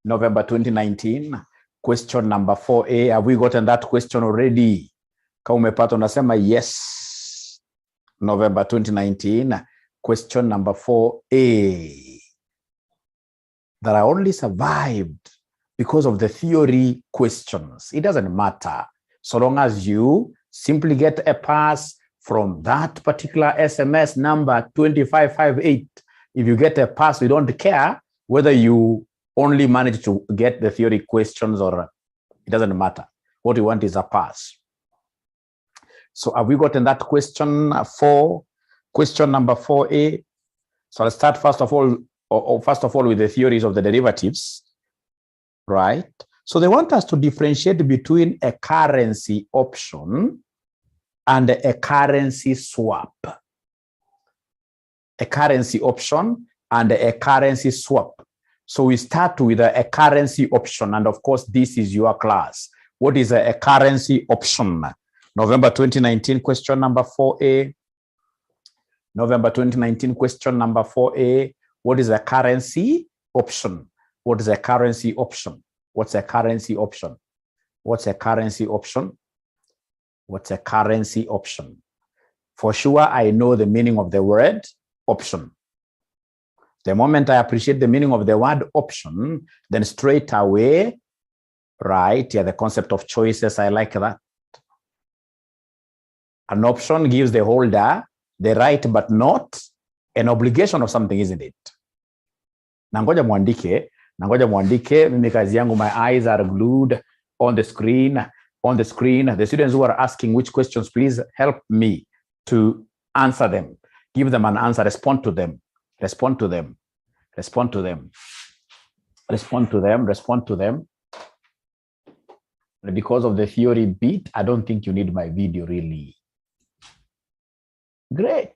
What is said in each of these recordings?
November 2019, question number 4A. Have we gotten that question already? Kama umepata unasema yes. November 2019, question number 4A. That I only survived because of the theory questions. It doesn't matter. So long as you simply get a pass from that particular SMS number 2558. If you get a pass, we don't care whether you only manage to get the theory questions or it doesn't matter. What we want is a pass. So have we gotten that question question number 4A? So I'll start first of all with the theories of the derivatives, right? So they want us to differentiate between a currency option and a currency swap. A currency option and a currency swap. So we start with a currency option, and of course, this is your class. What is a currency option? November 2019, question number 4A. November 2019, question number 4A. What is a currency option? What is a currency option? What's a currency option? What's a currency option? What's a currency option? For sure, I know the meaning of the word option. The moment I appreciate the meaning of the word option, then straight away, right, yeah, the concept of choices, I like that. An option gives the holder the right but not an obligation of something, isn't it? Nangoja mwandike, mimi kazi yangu, my eyes are glued on the screen. The students who are asking which questions, please help me to answer them. Give them an answer, respond to them. Respond to them. Respond to them. Respond to them. Respond to them. Because of the theory bit, I don't think you need my video really. Great.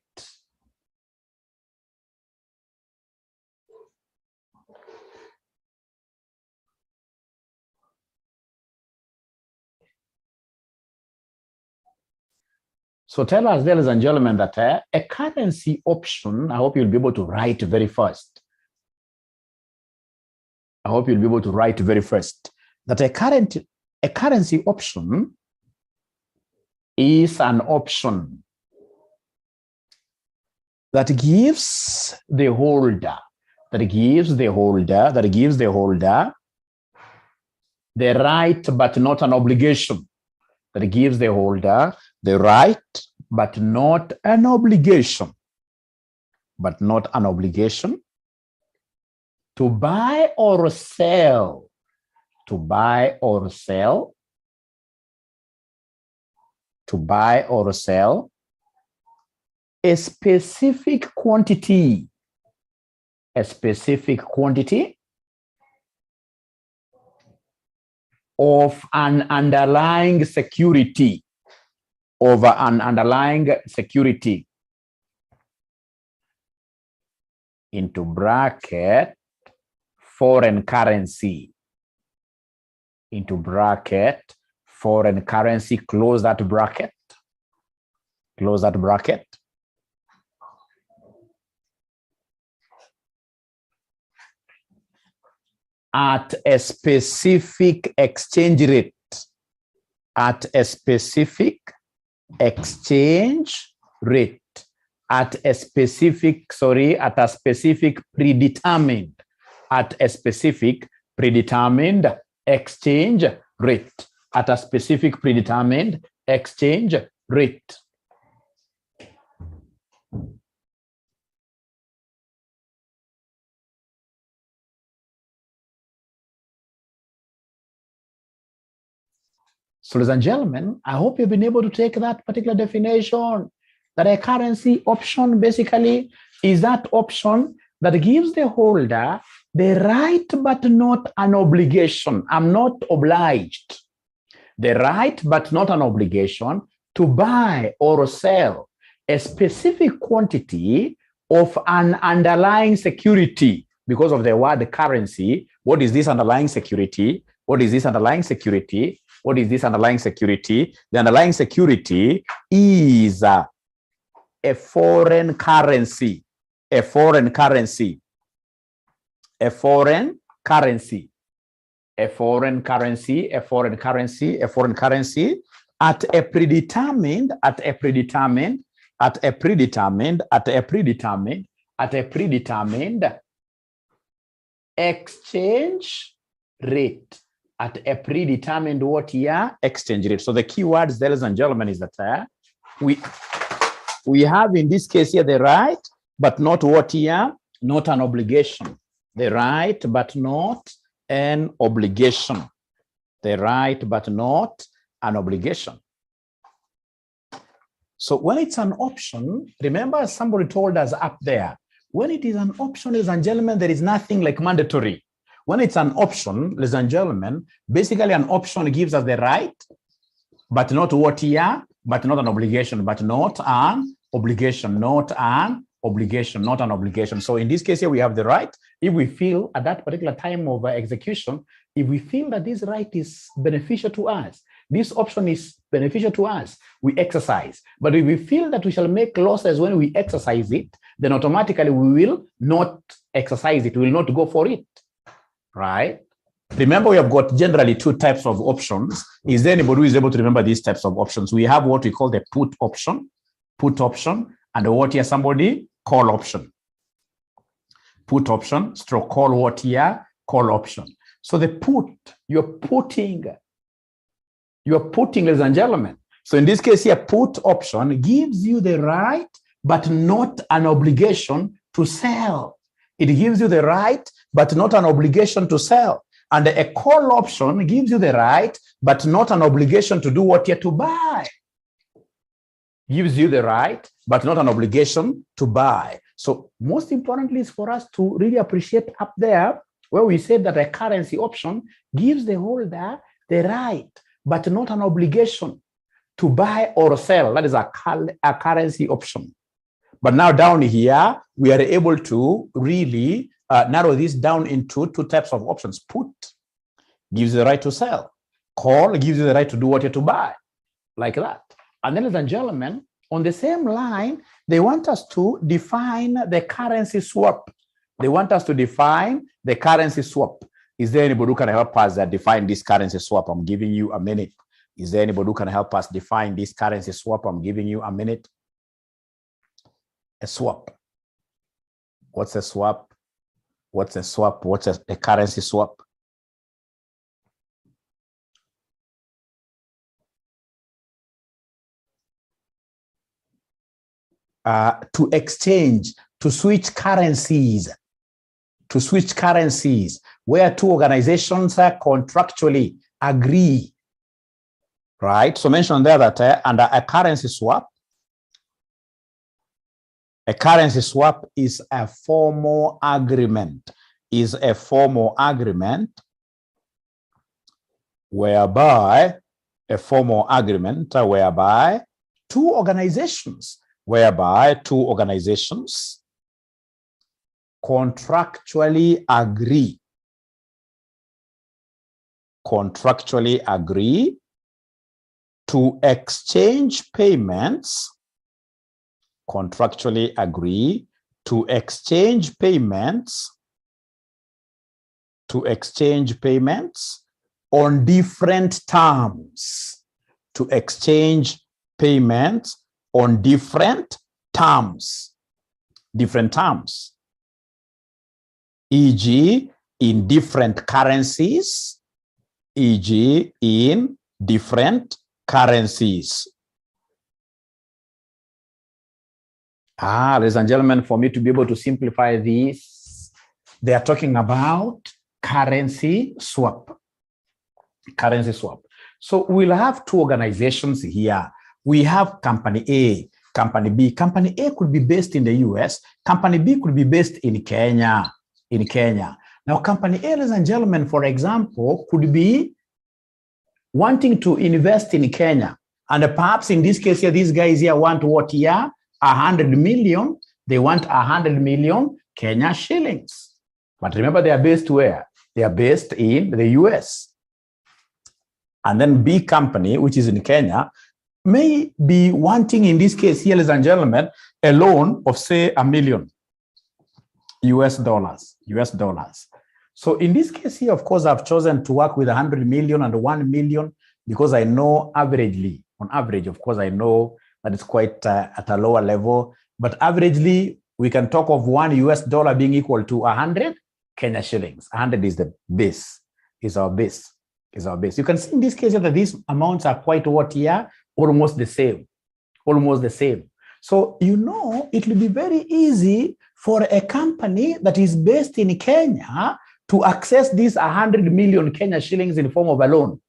So tell us, ladies and gentlemen, that a currency option, I hope you'll be able to write very fast. I hope you'll be able to write very fast. That a currency option is an option that gives the holder, the right but not an obligation. That gives the holder the right but not an obligation. To buy or sell. A specific quantity. Of an underlying security. Into bracket, foreign currency. Into bracket, foreign currency, close that bracket. At a specific exchange rate. At a specific predetermined exchange rate. At a specific predetermined exchange rate. So, ladies and gentlemen, I hope you've been able to take that particular definition, that a currency option basically is that option that gives the holder the right but not an obligation. I'm not obliged. The right but not an obligation to buy or sell a specific quantity of an underlying security. Because of the word currency, what is this underlying security? The underlying security is a foreign currency. a foreign currency at a predetermined exchange rate. At a predetermined what year? Exchange rate. So the key words, ladies and gentlemen, is that we have in this case here the right, but not what year? Not an obligation. The right, but not an obligation. The right, but not an obligation. So when it's an option, remember somebody told us up there, when it is an option, ladies and gentlemen, there is nothing like mandatory. When it's an option, ladies and gentlemen, basically an option gives us the right, but not what year, but not an obligation, but not an obligation, not an obligation, not an obligation. So in this case here, we have the right. If we feel at that particular time of execution, if we feel that this right is beneficial to us, this option is beneficial to us, we exercise. But if we feel that we shall make losses when we exercise it, then automatically we will not exercise it, we will not go for it, right? Remember, we have got generally two types of options. Is there anybody who is able to remember these types of options? We have what we call the put option, and what here somebody? Call option. Put option, stroke call what here? Call option. So the put, you're putting, ladies and gentlemen. So in this case here, put option gives you the right, but not an obligation to sell. It gives you the right, but not an obligation to sell. And a call option gives you the right, but not an obligation to do what you're to buy. Gives you the right, but not an obligation to buy. So most importantly is for us to really appreciate up there where we said that a currency option gives the holder the right, but not an obligation to buy or sell. That is a currency option. But now down here, we are able to really narrow this down into two types of options. Put gives you the right to sell. Call gives you the right to do what you're to buy, like that. And then, ladies and gentlemen, on the same line, they want us to define the currency swap. They want us to define the currency swap. Is there anybody who can help us define this currency swap? I'm giving you a minute. Is there anybody who can help us define this currency swap? I'm giving you a minute. A swap. What's a swap? What's a swap? What's a currency swap? To exchange, to switch currencies, where two organizations contractually agree, right? So mention there that under a currency swap is a formal agreement, whereby two organizations contractually agree to exchange payments, on different terms, e.g. in different currencies, Ladies and gentlemen, for me to be able to simplify this, they are talking about currency swap. So we'll have two organizations here. We have company A, company B. Company A could be based in the US. Company B could be based in Kenya. Now, company A, ladies and gentlemen, for example, could be wanting to invest in Kenya. And perhaps in this case here, these guys here want what here? 100 million. They want 100 million Kenya shillings. But remember, they are based where? They are based in the US. And then B company, which is in Kenya, may be wanting, in this case here, ladies and gentlemen, a loan of, say, $1 million US dollars. So in this case here, of course, I've chosen to work with 100 million and 1 million because I know averagely, on average, of course, I know that it's quite at a lower level, but averagely, we can talk of $1 being equal to 100 Kenya shillings. 100 is the base, is our base. You can see in this case that these amounts are quite what here, almost the same. So, you know, it will be very easy for a company that is based in Kenya to access these 100 million Kenya shillings in the form of a loan.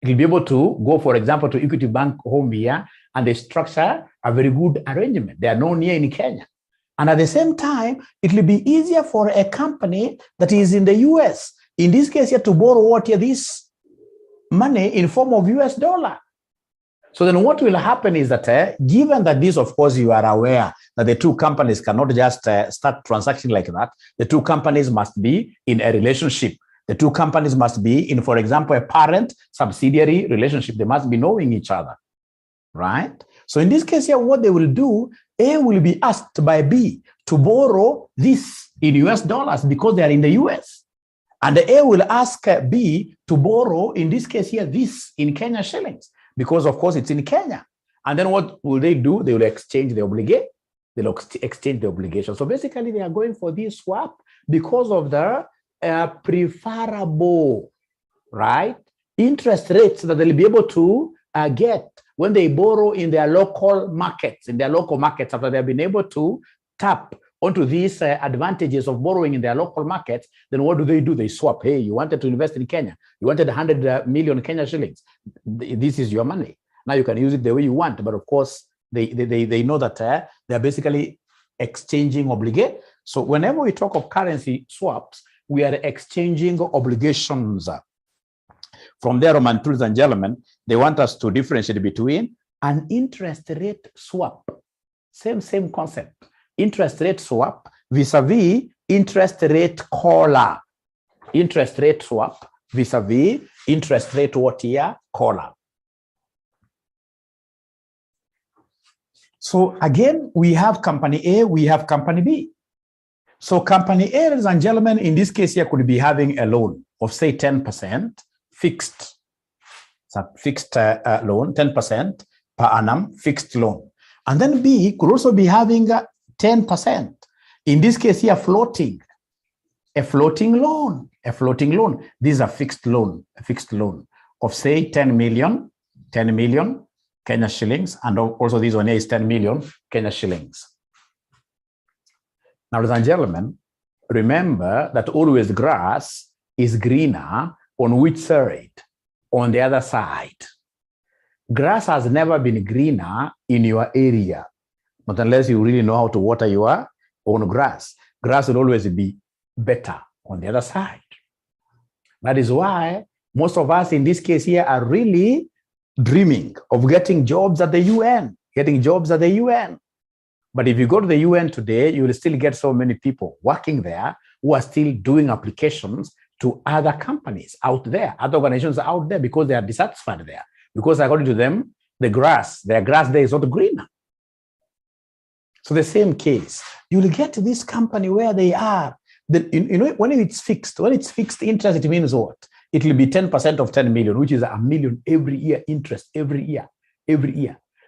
It will be able to go, for example, to Equity Bank home here, and they structure a very good arrangement. They are known here in Kenya. And at the same time, it will be easier for a company that is in the US, in this case here, to borrow what here, this money in form of US dollar. So then what will happen is that, given that this, of course, you are aware that the two companies cannot just start transacting like that, the two companies must be in a relationship. The two companies must be in, for example, a parent-subsidiary relationship. They must be knowing each other, right? So in this case here, what they will do, A will be asked by B to borrow this in US dollars because they are in the US. And the A will ask B to borrow, in this case here, this in Kenya shillings, because of course it's in Kenya. And then what will they do? They will exchange the obligation. They'll exchange the obligation. So basically they are going for this swap because of the preferable, right, interest rates that they'll be able to get when they borrow in their local markets, after they've been able to tap onto these advantages of borrowing in their local markets. Then what do? They swap. Hey, you wanted to invest in Kenya. You wanted 100 million Kenya shillings. This is your money. Now you can use it the way you want. But of course, they know that they're basically exchanging obligation. So whenever we talk of currency swaps, we are exchanging obligations. From there, Roman ladies and gentlemen, they want us to differentiate between an interest rate swap. Same concept. Interest rate swap vis-a-vis interest rate collar. Interest rate swap vis-a-vis interest rate what here? Collar. So again, we have company A, we have company B. So company A, ladies and gentlemen, in this case here could be having a loan of say 10% fixed. It's a fixed loan, 10% per annum fixed loan. And then B could also be having 10%. In this case here, a floating loan. This is a fixed loan of say 10 million Kenya shillings, and also this one here is 10 million Kenya shillings. Now, ladies and gentlemen, remember that always grass is greener on which side? On the other side. Grass has never been greener in your area, but unless you really know how to water your own grass, grass will always be better on the other side. That is why most of us in this case here are really dreaming of getting jobs at the UN, But if you go to the UN today, you will still get so many people working there who are still doing applications to other companies out there, other organizations out there, because they are dissatisfied there. Because according to them, their grass there is not greener. So the same case, you will get this company where they are. When it's fixed interest, it means what? It will be 10% of 10 million, which is $1 million every year interest, every year.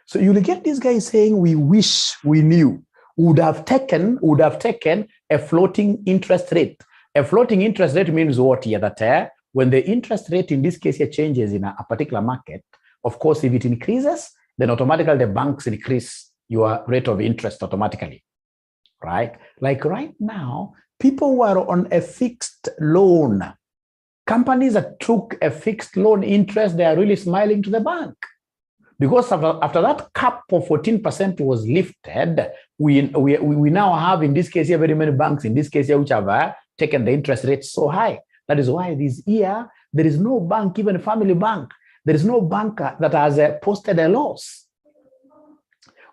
So you will get these guys saying, we wish we knew, would have taken a floating interest rate. A floating interest rate means what here? That when the interest rate in this case here changes in a particular market, of course, if it increases, then automatically the banks increase your rate of interest automatically, right? Like right now, people who are on a fixed loan, companies that took a fixed loan interest, they are really smiling to the bank. Because after that cap of 14% was lifted, we now have, in this case here, very many banks, in this case here, which have taken the interest rate so high. That is why this year, there is no bank, even a family bank, there is no bank that has posted a loss.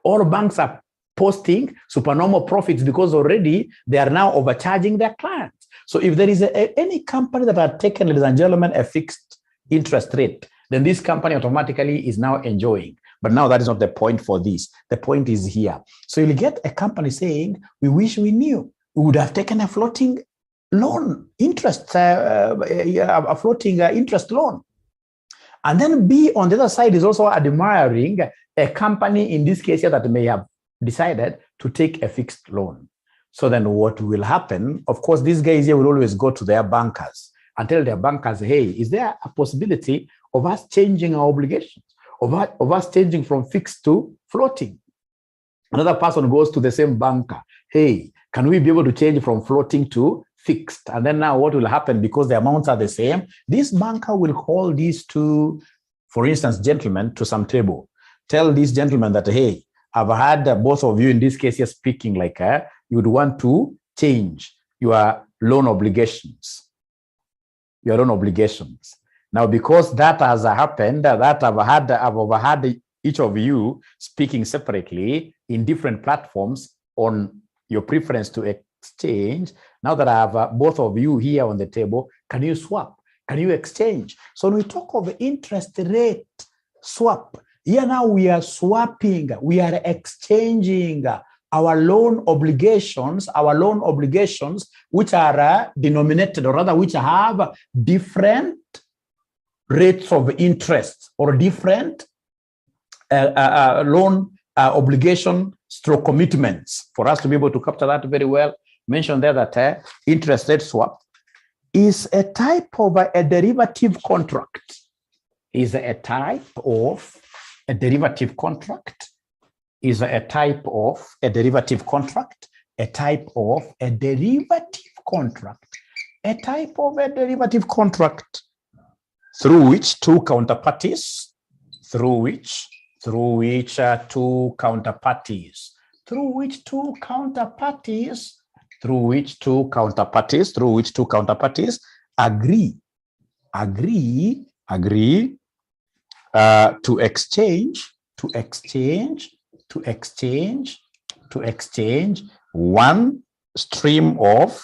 All banks are posting supernormal profits because already they are now overcharging their clients. So if there is any company that has taken, ladies and gentlemen, a fixed interest rate, then this company automatically is now enjoying. But now that is not the point for this. The point is here. So you'll get a company saying, we wish we knew. We would have taken a floating loan interest, a floating interest loan. And then B on the other side is also admiring a company in this case here that may have decided to take a fixed loan. So then what will happen, of course, these guys here will always go to their bankers and tell their bankers, hey, is there a possibility of us changing our obligations, of us changing from fixed to floating? Another person goes to the same banker, hey, can we be able to change from floating to fixed? And then now what will happen, because the amounts are the same, this banker will call these two, for instance, gentlemen to some table, tell these gentlemen that, hey, I've had both of you in this case here speaking like you would want to change your loan obligations. Your loan obligations. Now, because that has happened, that I've overheard each of you speaking separately in different platforms on your preference to exchange. Now that I have both of you here on the table, can you swap? Can you exchange? So when we talk of interest rate swap, here now we are swapping, we are exchanging our loan obligations, which are denominated, or rather which have different rates of interest or different loan obligation stroke commitments. For us to be able to capture that very well, mention there that interest rate swap is a type of a derivative contract. Is a type of a derivative contract. Is a type of a derivative contract. A type of a derivative contract. A type of a derivative contract through which two counterparties, through which two counterparties agree to exchange one stream of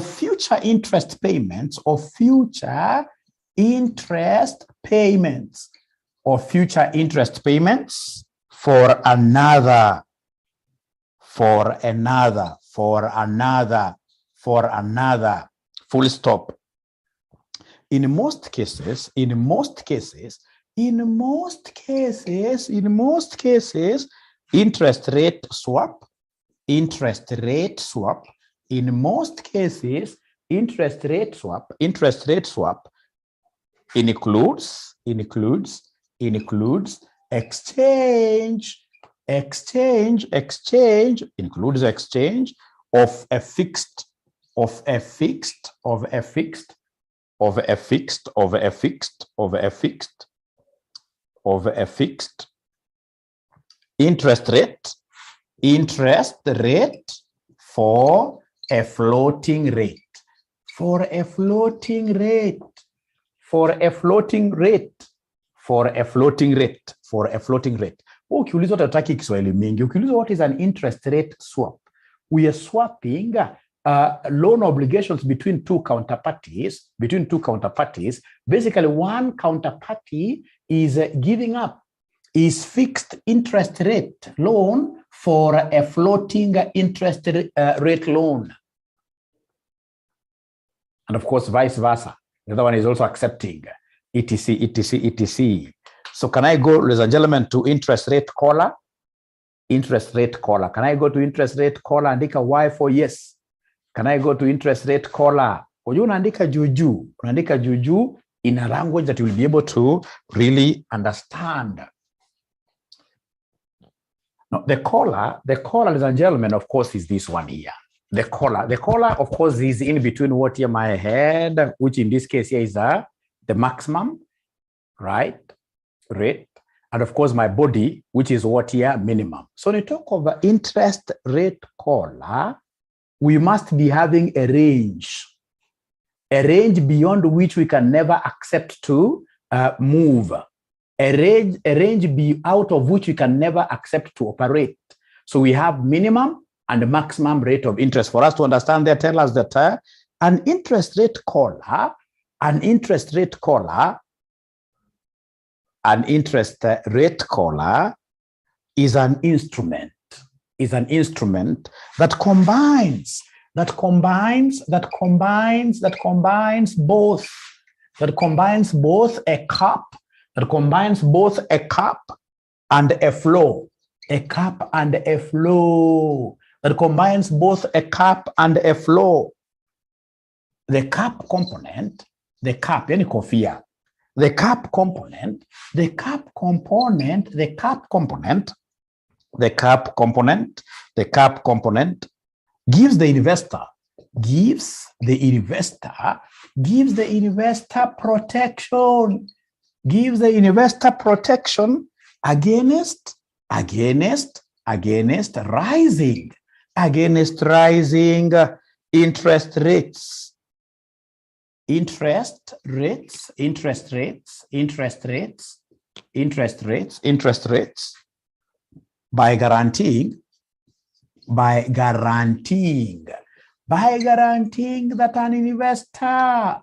future interest payments, for another, full stop. In most cases, interest rate swap, includes exchange of a fixed interest rate for a floating rate. Ukiulizwa tataki Kiswahili mingi, ukiulizwa what is an interest rate swap, we are swapping loan obligations between two counterparties. Basically, one counterparty is giving up his fixed interest rate loan for a floating interest rate loan. And of course, vice versa. The other one is also accepting etc. So can I go, ladies and gentlemen, to interest rate caller? Can I go to interest rate caller? Andika Y for yes. Can I go to interest rate caller? Unaandika juju in a language that you will be able to really understand. Now, the caller, ladies and gentlemen, of course, is this one here. The caller, of course, is in between what here my head, which in this case here is the maximum, right, rate, and of course my body, which is what here minimum. So when you talk of interest rate caller, we must be having a range beyond which we can never accept to move. A range be out of which we can never accept to operate. So we have minimum and maximum rate of interest. For us to understand that, tell us that an interest rate caller is an instrument, that combines both a cup, and a flow, that combines both a cup and a flow. The cup component, yani kofia. The cup component gives the investor protection against rising interest rates by guaranteeing that an investor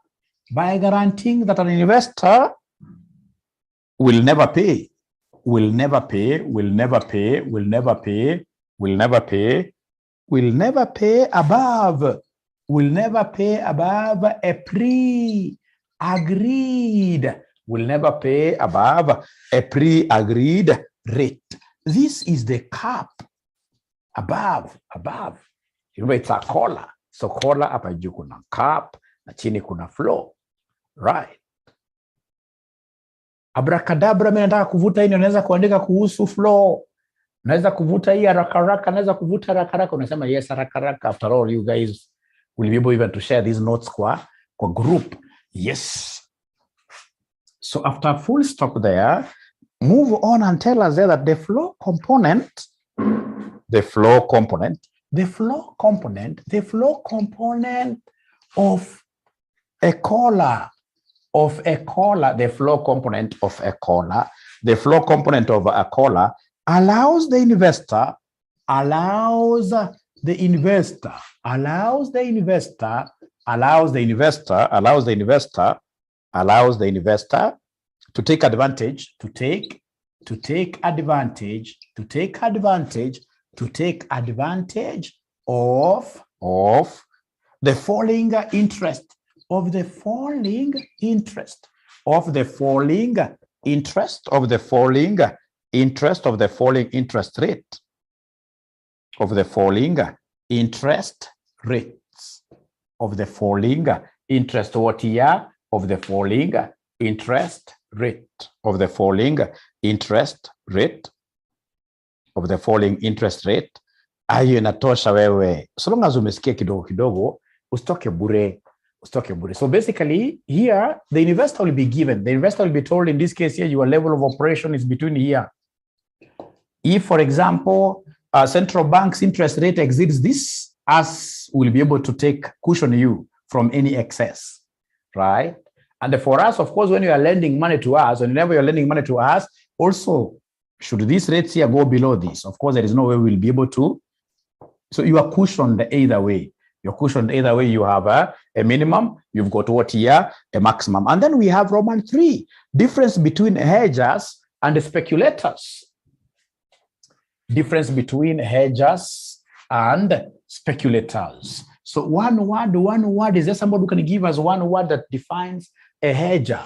will never pay above a pre-agreed rate. This is the cap above. Remember, it's a collar. So collar hapa juu kuna cap na chini kuna flow. Right. Abracadabra, mimi nataka kuvuta hii, naweza kuandika kuhusu flow. Naweza kuvuta hii haraka, naweza kuvuta haraka. Unasema yes, haraka. After all, you guys will be able even to share these notes kwa group. Yes. So after full stop there, move on and tell us there that the flow component of a collar, allows the investor to take advantage of the falling interest rate. Ayo inatosha wewe. So long as umesikia kidogo, usitoke bure. So basically here, the investor will be told, in this case here, your level of operation is between here. If, for example, central bank's interest rate exceeds this, us will be able to cushion you from any excess, right? And for us, of course, when you are lending money to us, whenever you're lending money to us, also, should these rates here go below this, of course, there is no way we'll be able to. So you are cushioned either way. You have a minimum, you've got what here, a maximum. And then we have Roman 3, difference between hedgers and speculators. So one word, is there somebody who can give us one word that defines a hedger?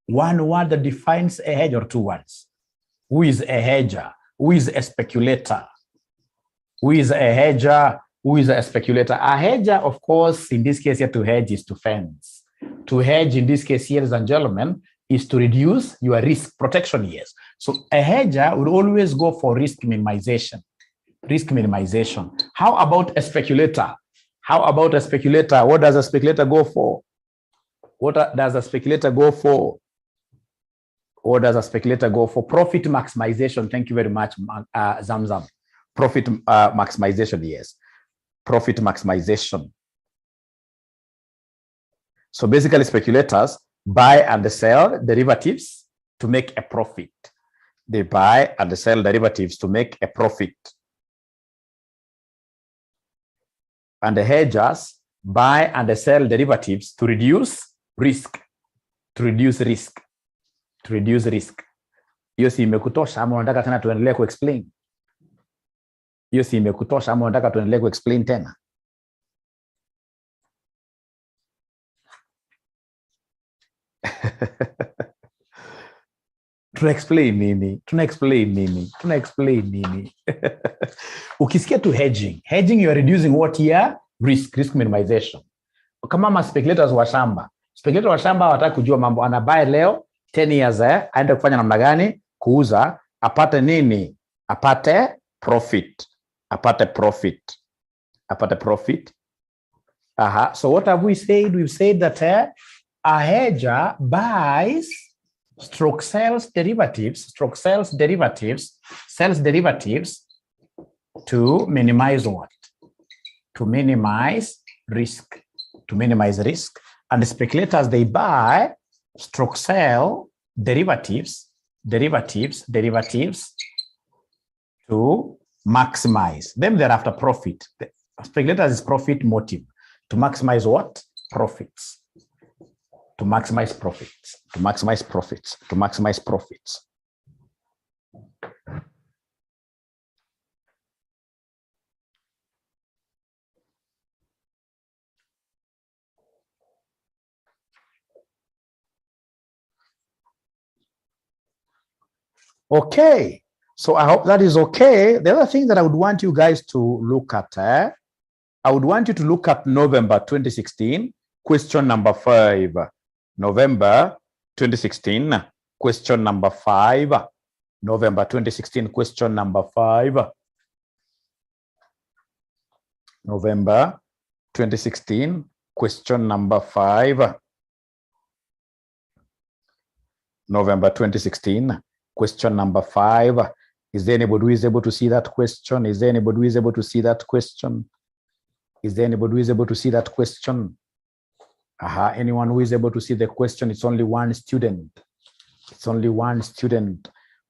One word that defines a hedger, or two words? Who is a hedger? Who is a speculator? Who is a hedger? Who is a speculator? A hedger, of course, in this case here, to hedge is to fence. To hedge, in this case here, ladies and gentlemen, is to reduce your risk protection years. So a hedger would always go for risk minimization. How about a speculator? What does a speculator go for? Profit maximization. Thank you very much, Zamzam. Profit maximization, yes. Profit maximization. So basically, speculators buy and sell derivatives to make a profit. They buy and sell derivatives to make a profit. And the hedgers buy and sell derivatives to reduce risk. Hiyo si imekutosha ama unataka tena tuendelee kuexplain? Hiyo si imekutosha ama unataka tuendelee kuexplain tena? Tuna-explain nini? Ukisikia tu hedging, you are reducing what here? Risk minimization. Kama speculators wa shamba. Speculator wa shamba hawataka kujua mambo, ana buy leo 10 years aende kufanya namna gani? Kuuza, apate nini? Apate profit. So what have we said? We've said that a hedger buys sells derivatives to minimize what? To minimize risk. And the speculators, they buy sell derivatives to maximize. Them they're after profit. The speculators is profit motive. To maximize what? Profits. To maximize profits. Okay, so I hope that is okay. The other thing that I would want you guys to look at, I would want you to look at November 2016, question number 5. November 2016, question number 5. November 2016, question number 5. November 2016, question number 5. November 2016, question number 5. Is there anybody who is able to see that question? Anyone who is able to see the question? It's only one student.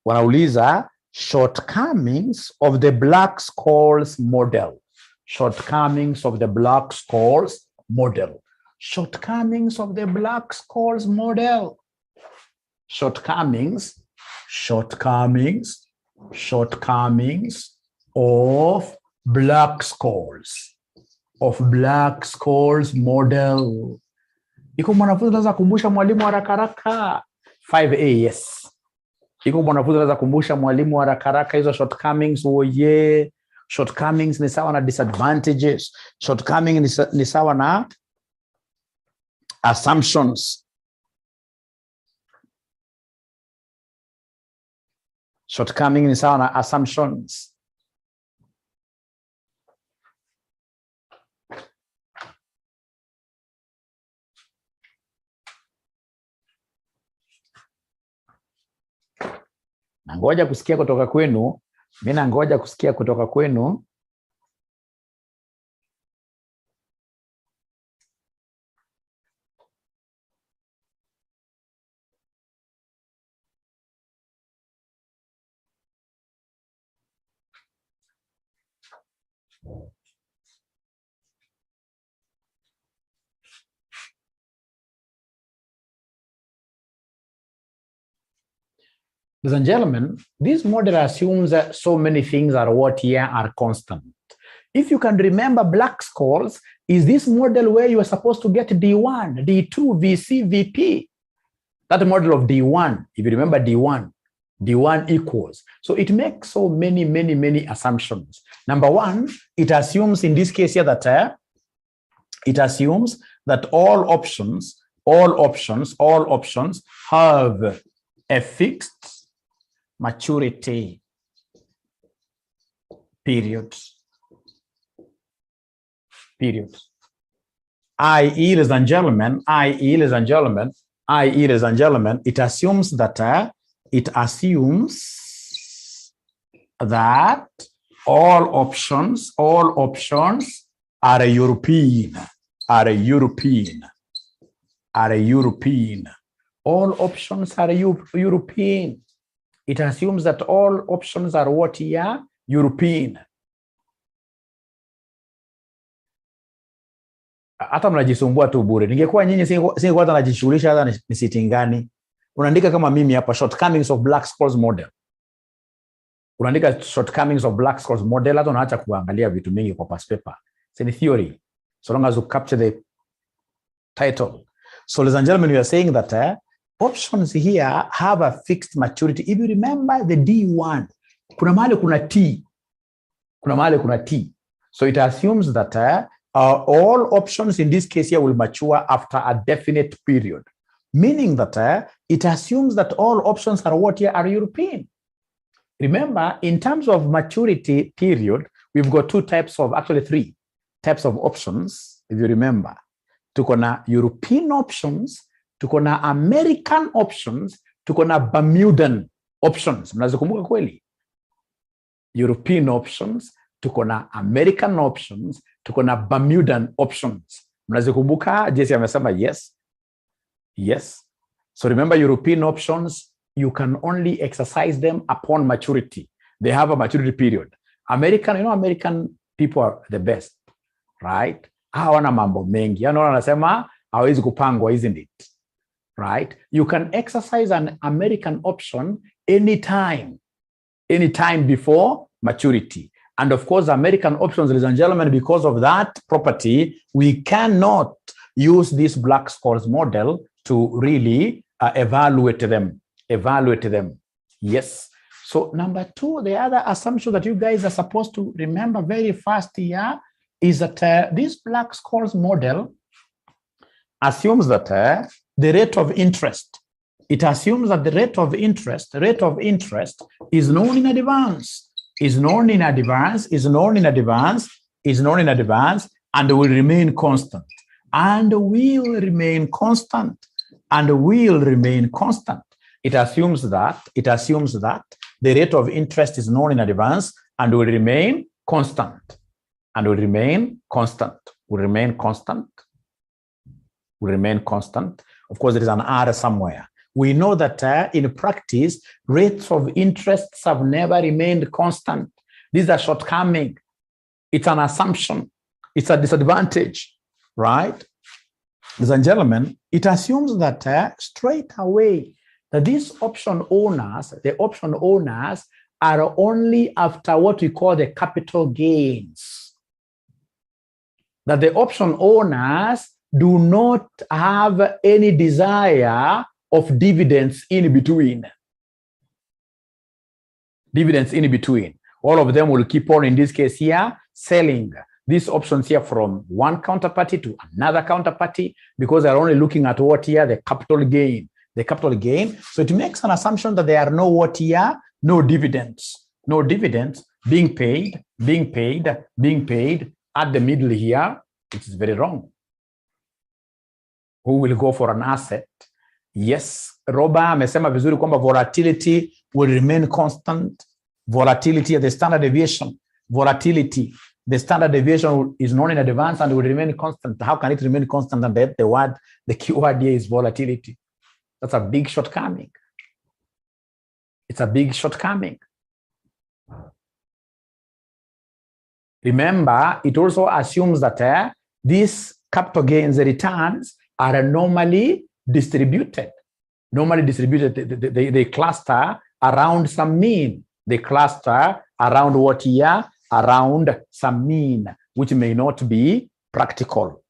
Wanauliza shortcomings of the Black-Scholes model. Shortcomings of the Black-Scholes model. Shortcomings of Black-Scholes model. Shortcomings of Black-Scholes model. Iko mwanafunzi anaweza kumbusha mwalimu haraka 5A, yes. Iko mwanafunzi anaweza kumbusha mwalimu haraka hizo shortcomings. Oye, shortcomings ni sawa na disadvantages. Shortcomings ni sawa na assumptions. Shortcoming ni sawa na assumptions. Nangoja kusikia kutoka kwenu. Mimi nangoja kusikia kutoka kwenu. Ladies and gentlemen, this model assumes that so many things are what here are constant. If you can remember, Black-Scholes is this model where you are supposed to get D1, D2, VC, VP. That model of D1, if you remember D1 equals. So it makes so many assumptions. Number one, it assumes in this case here that it assumes that all options have a fixed maturity period. I.e., ladies and gentlemen, it assumes that all options are European. All options are European. It assumes that all options are what here? European. Hata mnajisumbua tu bure. Ningekuwa nyinyi singekuwa hata najishughulisha hata ni sitting gani. Unaandika kama mimi hapa, shortcomings of Black-Scholes model. Unaandika shortcomings of Black-Scholes model, hata unaacha kuangalia vitu mingi kwa past paper. It's in theory, so long as you capture the title. So ladies and gentlemen, we are saying that options here have a fixed maturity. If you remember the D1, kuna mahali kuna T. Kuna mahali kuna T. So it assumes that all options in this case here will mature after a definite period. Meaning that it assumes that all options are what here are European. Remember, in terms of maturity period, we've got actually three types of options, if you remember. Tuko na European options, tuko na American options, tuko na Bermudan options. Mnazikumbuka kweli? European options, tuko na American options, tuko na Bermudan options. Mnazikumbuka? Jesse amesema yes. Yes. So remember, European options, you can only exercise them upon maturity. They have a maturity period. American, American people are the best, right? Hawana mambo mengi. Wanasema hawezi kupangwa, isn't it? Right? You can exercise an American option anytime before maturity. And of course, American options, ladies and gentlemen, because of that property, we cannot use this Black-Scholes model to really evaluate them. Yes. So number two, the other assumption that you guys are supposed to remember very fast here is that this Black-Scholes model assumes that the rate of interest, it assumes that the rate of interest is known in advance, and will remain constant. It assumes that the rate of interest is known in advance and will remain constant. Will remain constant. Of course, there is an R somewhere. We know that in practice, rates of interests have never remained constant. These are shortcoming. It's an assumption. It's a disadvantage, right? Ladies and gentlemen, it assumes that straight away that these option owners, are only after what we call the capital gains. That the option owners do not have any desire of dividends in between. All of them will keep on, in this case here, selling these options here from one counterparty to another counterparty, because they're only looking at what here, the capital gain. So it makes an assumption that there are no dividends being paid at the middle here, which is very wrong. Who will go for an asset? Yes, Roba amesema vizuri kwamba volatility will remain constant. Volatility, the standard deviation, the standard deviation is known in advance and will remain constant. How can it remain constant? And the keyword here is volatility. That's a big shortcoming. It's a big shortcoming. Remember, it also assumes that these capital gains, the returns, are normally distributed. They cluster around some mean. They cluster around what here? Around some mean, which may not be practical.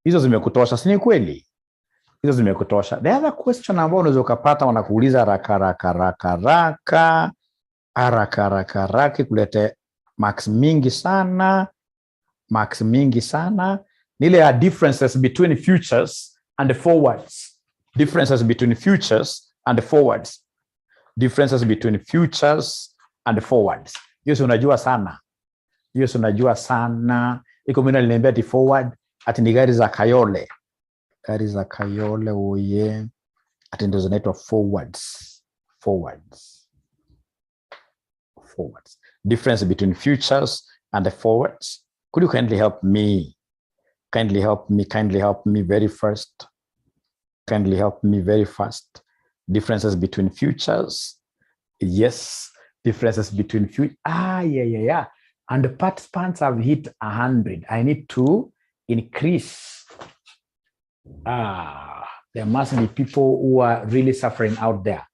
Hizo zimekutosha, si ni kweli? Hizo zimekutosha. The other question ambao unaweza ukapata wanakuuliza haraka kulete marks mingi sana, ni ile ya differences between futures and forwards. Differences between futures and forwards. Hiyo si unajua sana. Iko mimi niliambia ati forward ati ni gari za Kayole. Oye. Ati ndio zinaitwa forwards. Difference between futures and the forwards. Could you kindly help me? Kindly help me very fast. Differences between futures Yes, differences between future. Yeah. And the participants have hit 100. I need to increase. There must be people who are really suffering out there.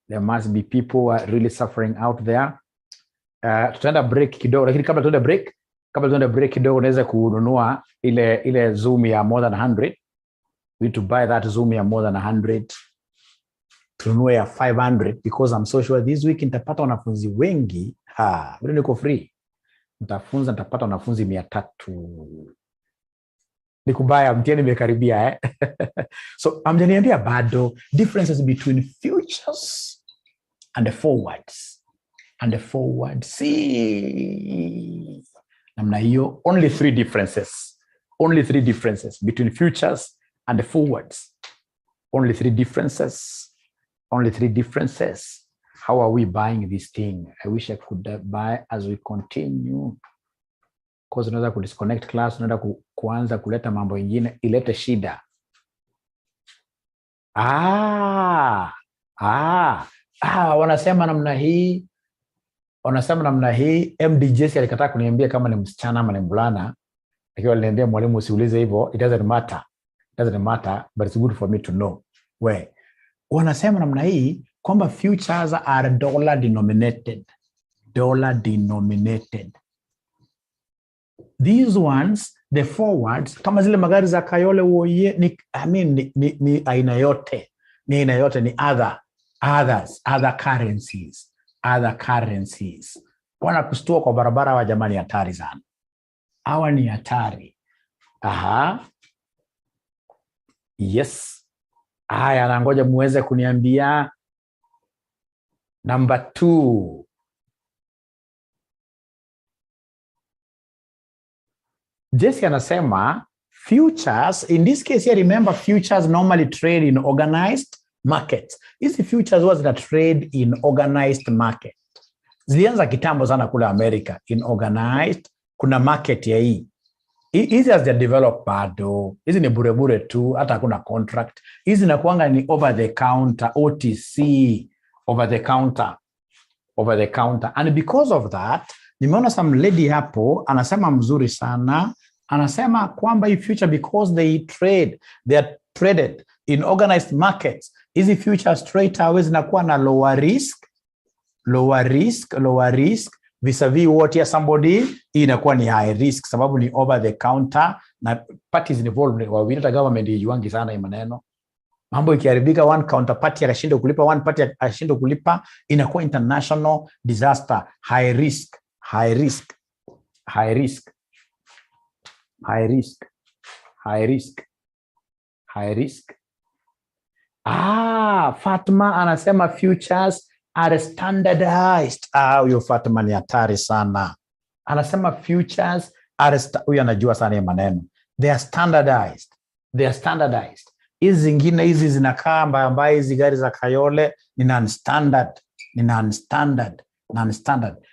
There must be people who are really suffering out there. Tutaenda break kidogo, lakini kabla tuende break kidogo, unaweza kununua ile Zoom ya more than 100. We need to buy that Zoom ya more than 100. Tununue ya 500 because I'm so sure this week nitapata wanafunzi wengi. Bado niko free. Nitapata wanafunzi 300. Nikubaya, mtihani imekaribia So amjaniambia bado differences between futures and the forwards. See, namna hiyo, only 3 differences. Only 3 differences between futures and the forwards. Only 3 differences. Only 3 differences. How are we buying this thing? I wish I could buy as we continue. Because unaweza kudisconnect class, unaweza kuanza kuleta mambo mengine ilete shida. Wanasema namna hii, MDJC alikataa kuniambia kama ni msichana ama ni mvulana. Akiwa aliniambia mwalimu usiulize hivyo, it doesn't matter, but it's good for me to know. Wanasema namna hii kwamba futures are dollar denominated. These ones, the forwards, kama zile magari za Kayole woye, ni aina yote. Ni other currencies. Wana kustua kwa barabara wa jamani, hatari sana. Hawa ni hatari. Yes. Na ngoja muweze kuniambia number 2. Jesse anasema futures, in this case here, remember futures normally trade in organized markets. Hizi futures was that trade in organized market. Zilianza kitambo sana kule America in organized. Kuna market ya hii. Hizi as they develop bado. Hizi ni bure tu, hata hakuna contract. Hizi nakuanga ni over the counter, OTC, over the counter. And because of that, nimeona some lady hapo anasema mzuri sana. Anasema kwamba hii future, because they are traded in organized markets, hizi futures straight away zinakuwa na lower risk vis-a-vis what ya somebody, inakuwa ni high risk sababu ni over the counter na parties involved. Hata government ijuangi sana hii maneno. Mambo ikiharibika, one counterparty akashindwa kulipa, one party akashindwa kulipa, inakuwa international disaster. High risk. Fatma anasema futures are standardized. Huyo Fatma ni hatari sana. Anasema futures are huyo anajua sana maneno. They are standardized. Hizi zingine hizi zinakaa mbaya, hizi gari za Kayole ni non-standard.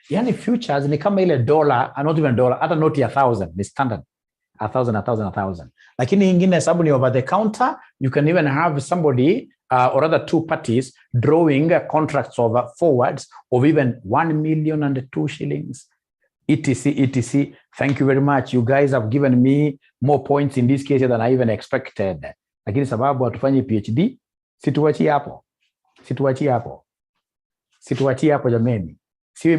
Yani futures ni kama ile dollar, not even dollar, hata noti ya 1000 ni standard. 1000. Lakini ingine sababu ni over the counter, you can even have somebody or other 2 parties drawing contracts over forwards of even 1 million and 2 shillings. etc. Thank you very much. You guys have given me more points in this case than I even expected. Lakini sababu hatufanyi PhD, situachi hapo jameni. Sio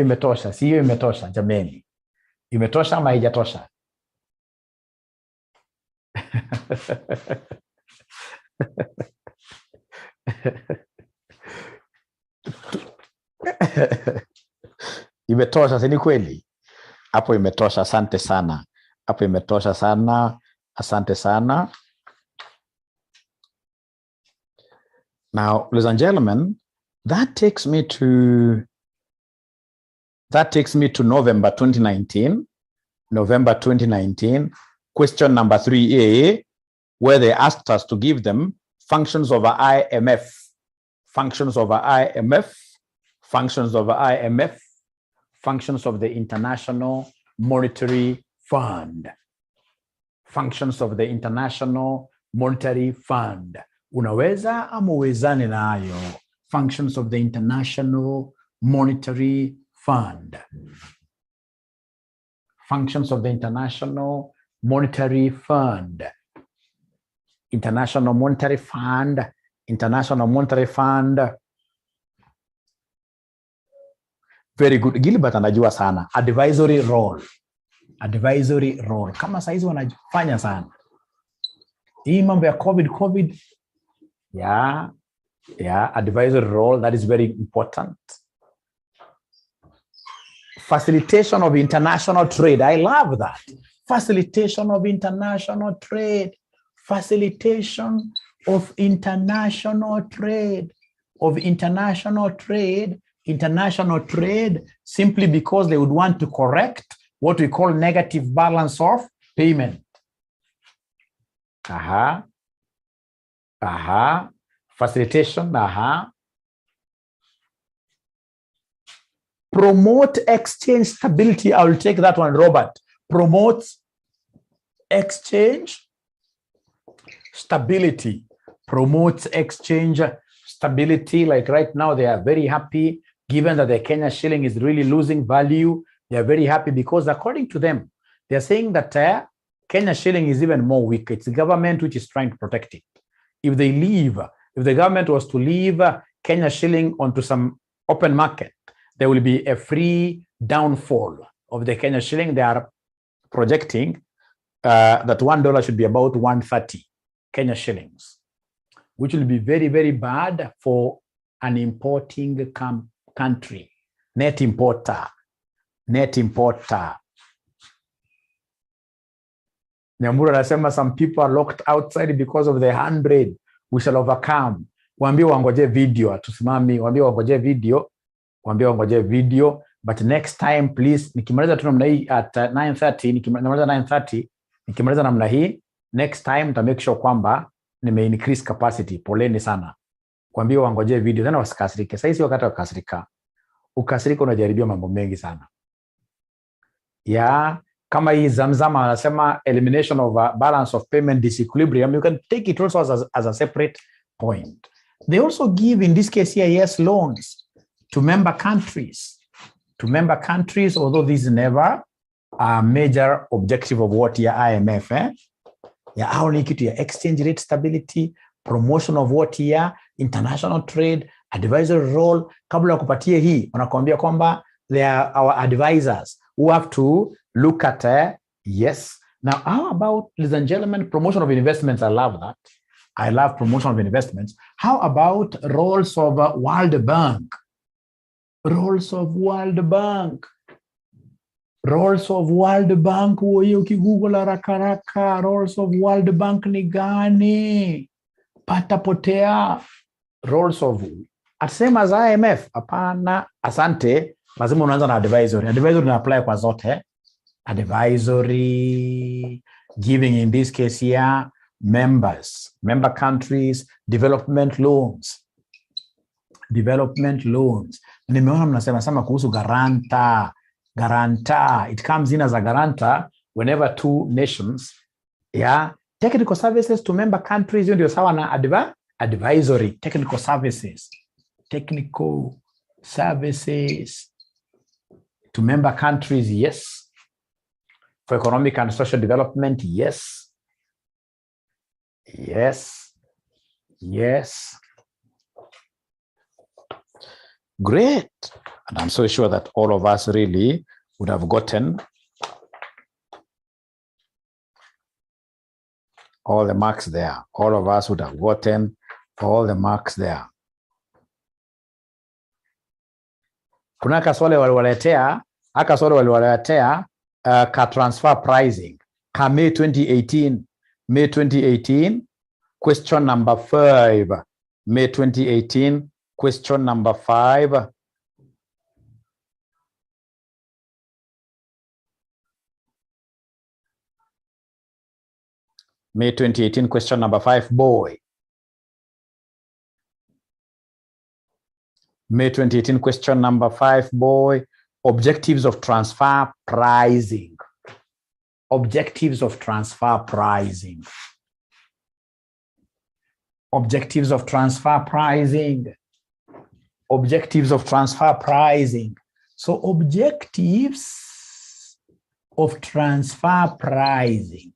imetosha jameni. Imetosha ama haijatosha? Imetosha, si ni kweli? Hapo imetosha, asante sana. Asante sana. Now, ladies and gentlemen, that takes me to November 2019, question number 3A, where they asked us to give them functions over IMF, functions of the International Monetary Fund, functions of the International Monetary Fund. Unaweza ama uwezane nayo. Functions of the International Monetary Fund. Functions of the International Monetary Fund. International Monetary Fund. International Monetary Fund. Very good. Gilbert anajua sana. Advisory role. Advisory role. Kama saizi wanafanya sana. Hii mambo ya COVID. Yeah, advisory role, that is very important. Facilitation of international trade. I love that. Facilitation of international trade. Facilitation of international trade. International trade, simply because they would want to correct what we call negative balance of payment. Facilitation. Promote exchange stability. I will take that one, Robert. Promotes exchange stability. Promotes exchange stability. Like right now, they are very happy, given that the Kenya shilling is really losing value. They are very happy because, according to them, they are saying that Kenya shilling is even more weak. It's the government which is trying to protect it. If the government was to leave Kenya shilling onto some open market, there will be a free downfall of the Kenya shilling. They are projecting that $1 should be about 130 Kenya shillings, which will be very, very bad for an importing country. Net importer. Nyambura anasema some people are locked outside because of the 100. We shall overcome. Waambie wangoje video, tusimami, waambie wangoje video, but next time please, nikimaliza tu namna hii at 9:30, nikimaliza namna hii, next time ta make sure kwamba nime increase capacity. Poleni sana. Waambie wangoje video, tena wasikasirike. Sasa si wakati wa kukasirika. Ukasirika unajaribia mambo mengi sana. Kama hii Zamzama anasema elimination of balance of payment disequilibrium, you can take it also as a separate point. They also give, in this case here, yes, loans to member countries. Although this is never a major objective of what your IMF, how to exchange rate stability, promotion of what here, international trade, advisory role. Kabla kupatie hii, wanakuambia kwamba they are our advisors who have to look at, yes. Now, how about, ladies and gentlemen, promotion of investments? I love that. I love promotion of investments. How about roles of World Bank? Roles of World Bank. Uwe ukigoogle haraka. Roles of World Bank ni gani? Patapotea. Roles of, same as IMF. Hapana, asante. Lazima unaanza na advisory. Advisory na apply kwa zote. Advisory, giving in this case here, member countries, development loans. Nimeona mnasema kuhusu guarantor. It comes in as a guarantor whenever two nations, technical services to member countries, ndio sawa na advisory. Technical services to member countries, yes. For economic and social development, yes. Great. And I'm so sure that all of us really would have gotten all the marks there. All of us would have gotten all the marks there. Kuna kaswali waliwaletea ka transfer pricing. Ka May 2018, question number 5. May 2018, question number 5. May 2018, question number 5, boy. May 2018, question number 5, boy. Objectives of transfer pricing. Objectives of transfer pricing. Objectives of transfer pricing. Objectives of transfer pricing. So objectives of transfer pricing.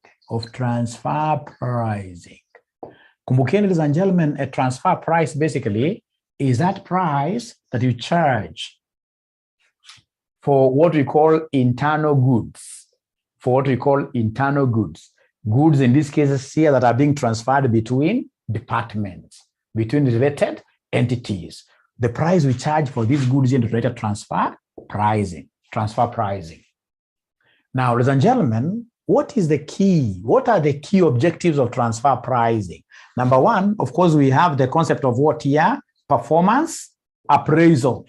Kumbukeni, ladies and gentlemen, a transfer price basically is that price that you charge for what we call internal goods. Goods in this case here that are being transferred between departments, between related entities. The price we charge for these goods in related transfer pricing. Now, ladies and gentlemen, what is the key? What are the key objectives of transfer pricing? Number one, of course, we have the concept of what here? Performance appraisal.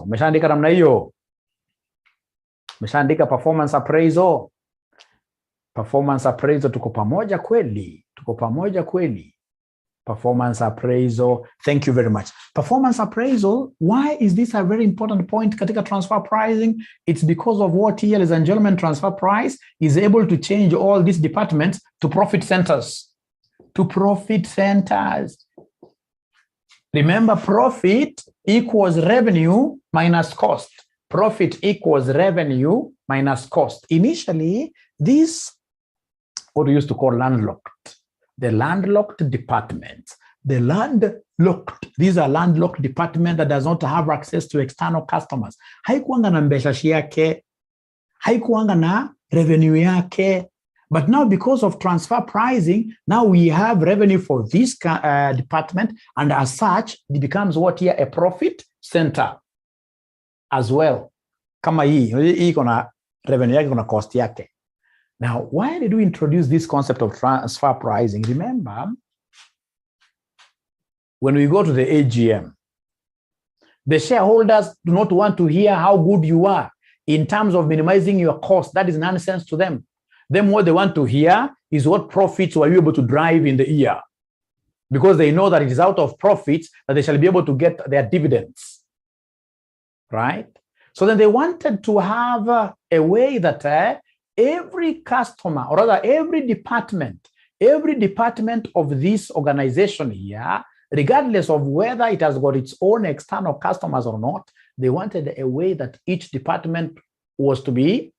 Meshaandika namna hiyo. Meshaandika performance appraisal. Tuko pamoja kweli. Performance appraisal. Thank you very much. Performance appraisal. Why is this a very important point katika transfer pricing? It's because of what here, ladies and gentlemen, transfer price is able to change all these departments to profit centers. Remember, profit equals revenue minus cost. Initially, this what we used to call landlocked. The landlocked departments. These are landlocked department that does not have access to external customers. Haikuanga na mbeshashi yake. Haikuanga na revenue yake. But now, because of transfer pricing, now we have revenue for this department, and as such, it becomes what here? A profit center as well. Kama hii kona revenue yake, kona cost yake. Now, why did we introduce this concept of transfer pricing? Remember, when we go to the AGM, the shareholders do not want to hear how good you are in terms of minimizing your cost. That is nonsense to them. Then what they want to hear is what profits were you able to drive in the year, because they know that it is out of profits that they shall be able to get their dividends, right? So then they wanted to have a way that every customer, or rather every department of this organization here, regardless of whether it has got its own external customers or not, they wanted a way that each department was to be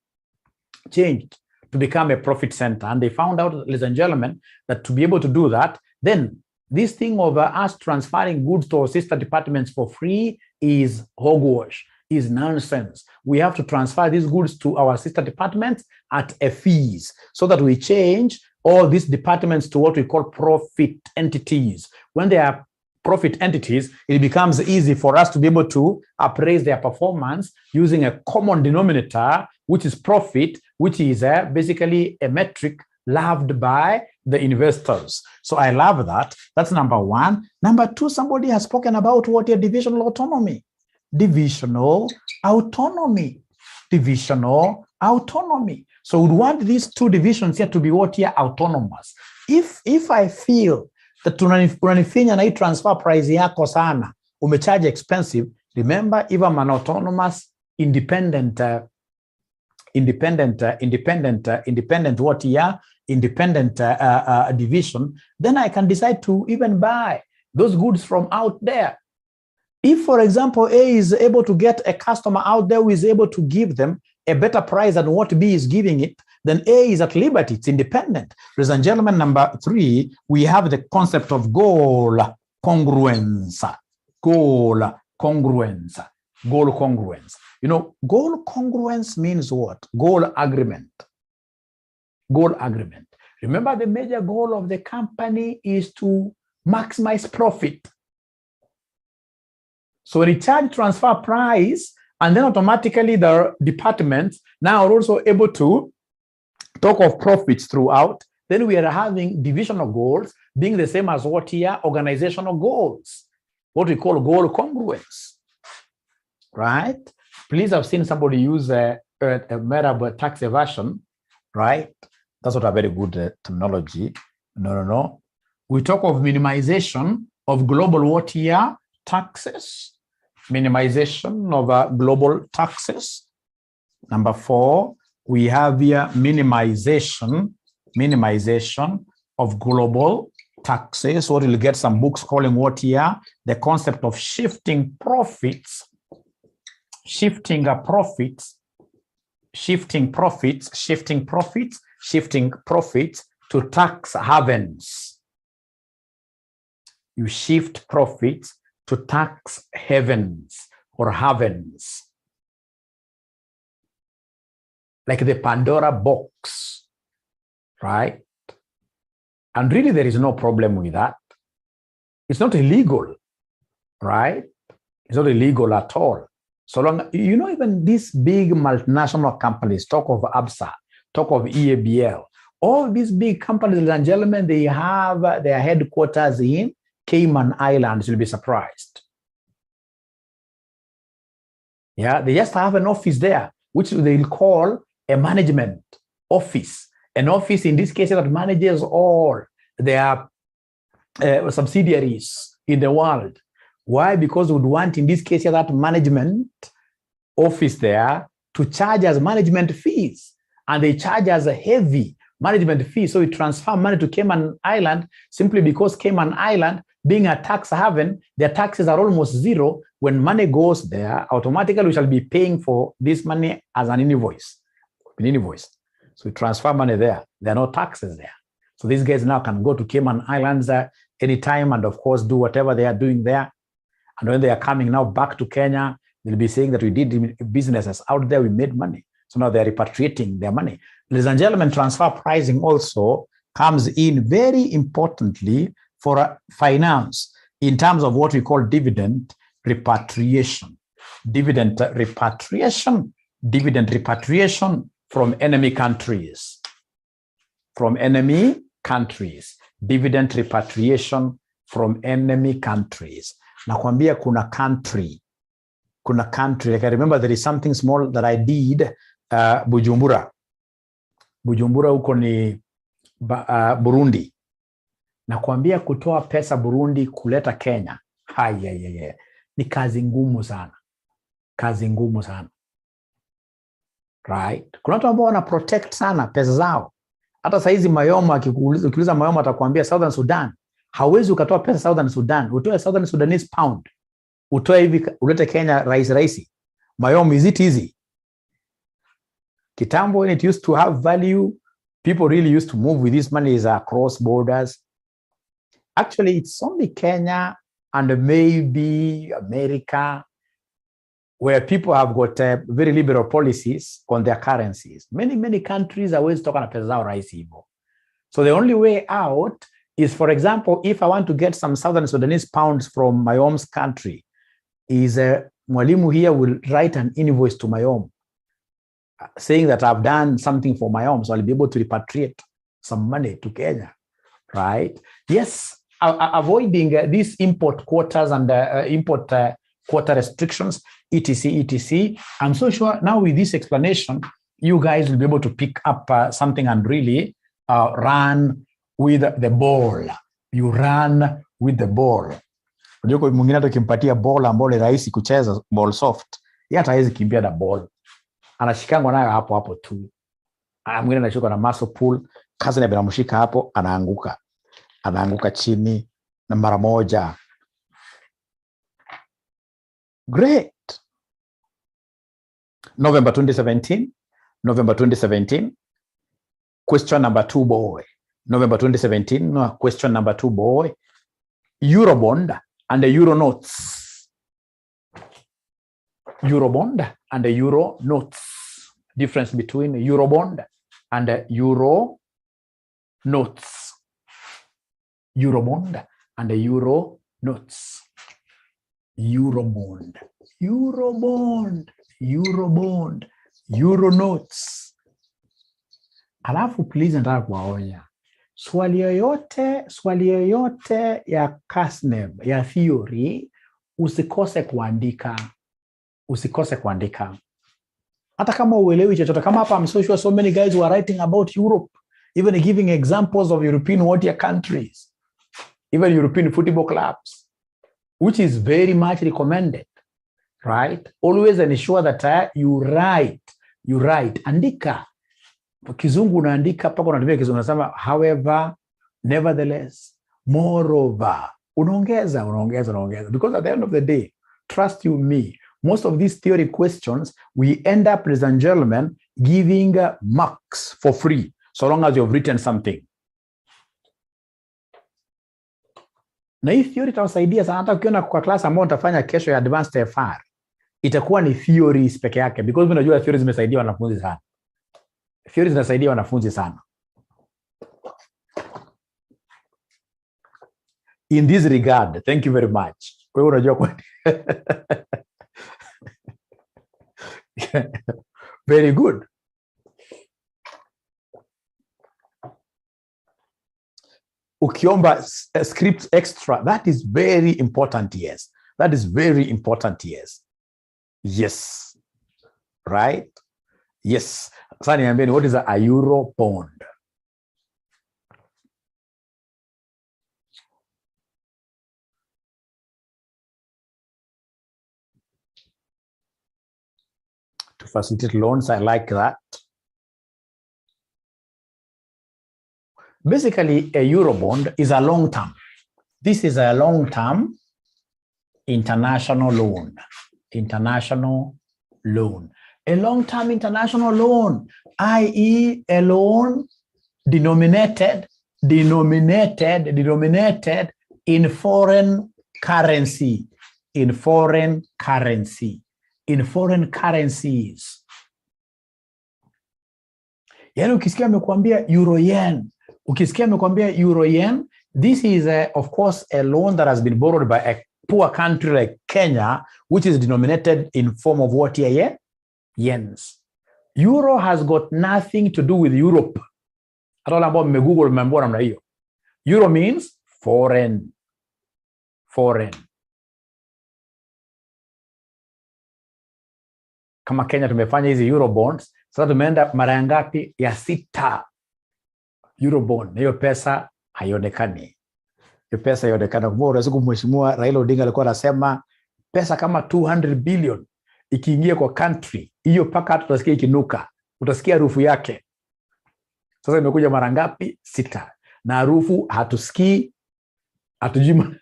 changed to become a profit center. And they found out, ladies and gentlemen, that to be able to do that, then this thing of us transferring goods to our sister departments for free is hogwash, is nonsense. We have to transfer these goods to our sister departments at a fees, so that we change all these departments to what we call profit entities. When they are profit entities, it becomes easy for us to be able to appraise their performance using a common denominator, which is profit, which is basically a metric loved by the investors. So I love that. That's number one. Number two, somebody has spoken about what is divisional autonomy. Divisional autonomy. So we want these two divisions here to be what here? Autonomous. If I feel that unanifinya na hii transfer price yako sana, umecharge expensive, remember, if I'm an autonomous independent division, then I can decide to even buy those goods from out there. If, for example, A is able to get a customer out there who is able to give them a better price than what B is giving it, then A is at liberty, it's independent. Ladies and gentlemen, number three, we have the concept of goal congruence. Goal congruence. You know, goal congruence means what? Goal agreement. Remember, the major goal of the company is to maximize profit. So when you charge transfer price, and then automatically the departments now are also able to talk of profits throughout, then we are having divisional goals being the same as what here? Organizational goals. What we call goal congruence. Right? Please have seen somebody use a tax evasion, right? That's not a very good terminology. No. We talk of minimization of global what here? Taxes. Minimization of global taxes. Number four, we have here minimization of global taxes, or you'll get some books calling what here, the concept of shifting profits to tax havens. You shift profits to tax havens or havens. Like the Pandora box, right? And really there is no problem with that. It's not illegal, right? It's not illegal at all. So long, you know, even these big multinational companies, talk of ABSA, talk of EABL, all these big companies, ladies and gentlemen, they have their headquarters in Cayman Islands. You'll be surprised. Yeah, they just have an office there, which they'll call a management office. An office in this case that manages all their subsidiaries in the world. Why? Because we would want, in this case, that management office there to charge us management fees. And they charge us a heavy management fee. So we transfer money to Cayman Island simply because Cayman Island, being a tax haven, their taxes are almost zero. When money goes there, automatically we shall be paying for this money as an invoice. So we transfer money there. There are no taxes there. So these guys now can go to Cayman Islands anytime and, of course, do whatever they are doing there. And when they are coming now back to Kenya, they'll be saying that we did businesses out there, we made money. So now they're repatriating their money. Ladies and gentlemen, transfer pricing also comes in very importantly for finance in terms of what we call dividend repatriation. Dividend repatriation from enemy countries. Dividend repatriation from enemy countries. Nakwambia kuna country, like I remember there is something small that I did, Bujumbura huko ni Burundi. Nakwambia kutoa pesa Burundi kuleta Kenya, ni kazi ngumu sana. Right? Kuna watu ambao wana protect sana pesa zao. Hata saizi Mayoma, ukiuliza Mayoma atakwambia Southern Sudan, hawezi ukatoa pesa Southern Sudan, utoe Southern Sudanese pound, utoe hivi ulete Kenya rahisi. Mayoma, is it easy? Kitambo, when it used to have value, people really used to move with this money across borders. Actually, it's only Kenya and maybe America where people have got very liberal policies on their currencies. Many countries are always talking about pesa zao rahisi hivyo. So the only way out is, for example, if I want to get some Southern Sudanese pounds from my home's country, is Mwalimu here will write an invoice to my home saying that I've done something for my home, so I'll be able to repatriate some money to Kenya, right? Yes, avoiding these import quotas and import quota restrictions, etc. I'm so sure now with this explanation, you guys will be able to pick up something and really run with the ball. You run with the ball. Unajua mwingine hata ukimpatia ball ambayo ni rahisi kucheza, ball soft, yeye hatawezi kimbia na ball. Anashikangwa nayo hapo tu. Mwingine anashuka na muscle pull, kazi na binamshika hapo, anaanguka chini na mara moja. Great. November 2017, question number 2, boy. November 2017, question number 2, boy. Eurobond and the Euro notes. Eurobond and the Euro notes. Difference between Eurobond and the Euro notes. Eurobond and the Euro notes. Eurobond, Euro notes. Alafu please nataka kuwaonya. Swali yoyote ya CASNEB, ya theory, usikose kuandika. Hata kama uelewi chochote, kama hapa I'm so sure so many guys who are writing about Europe, even giving examples of European water countries, even European football clubs, which is very much recommended, right? Always ensure that you write. Andika. Kizungu unaandika paka unatumia Kizungu unasema however, nevertheless, moreover. Unaongeza. Because at the end of the day, trust you me, most of these theory questions, we end up, ladies and gentlemen, giving marks for free, so long as you've written something. Na hii theory itawasaidia sana hata ukiona kwa class ambayo utafanya kesho ya advanced FR. Itakuwa ni theories peke yake, because unajua theories zimesaidia wanafunzi sana. Theories zinasaidia wanafunzi sana. In this regard, thank you very much. Wewe unajua kwa very good. Ukiomba script extra, that is very important, yes. That is very important, yes. Yes. Right? Yes. Sasa niambieni, what is a euro bond? To facilitate loans, I like that. Basically, a euro bond is a long term. This is a long term international loan. International loan. A long term international loan, i.e. a loan denominated in foreign currency. In foreign currency. In foreign currencies. Yani ukisikia amekuambia euro yen, this is of course a loan that has been borrowed by a poor country like Kenya, which is denominated in form of what here? Yens. Euro has got nothing to do with Europe. Euro means foreign. Kama Kenya tumefanya hizi euro bonds, sasa tumeenda mara ngapi? Ya 6 euro bond. Hiyo pesa haionekani. Kwa siku mheshimiwa Raila Odinga alikuwa anasema pesa kama 200 billion ikiingia kwa country, hiyo paka hata utasikia ikinuka. Utasikia harufu yake. Sasa imekuja mara ngapi? 6. Na harufu hatusikii, hatujui.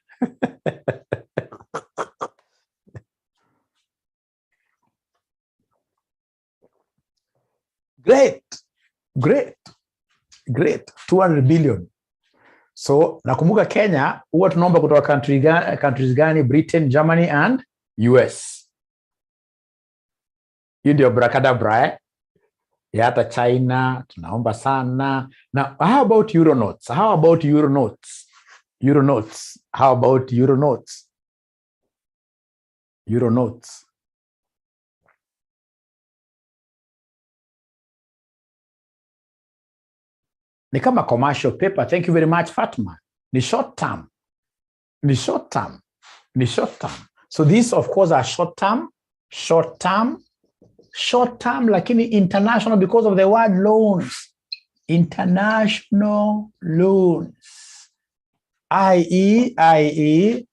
Great. 200 billion. So, nakumbuka Kenya, huwa tunaomba kutoka countries gani? Britain, Germany and US. Hiyo ndio brakadabra. Ya hata China, tunaomba sana. Now, how about euro notes? Euro notes. Ni kama commercial paper. Thank you very much, Fatma. Ni short term. So these of course are short term, lakini international because of the word loans. International loans. i.e.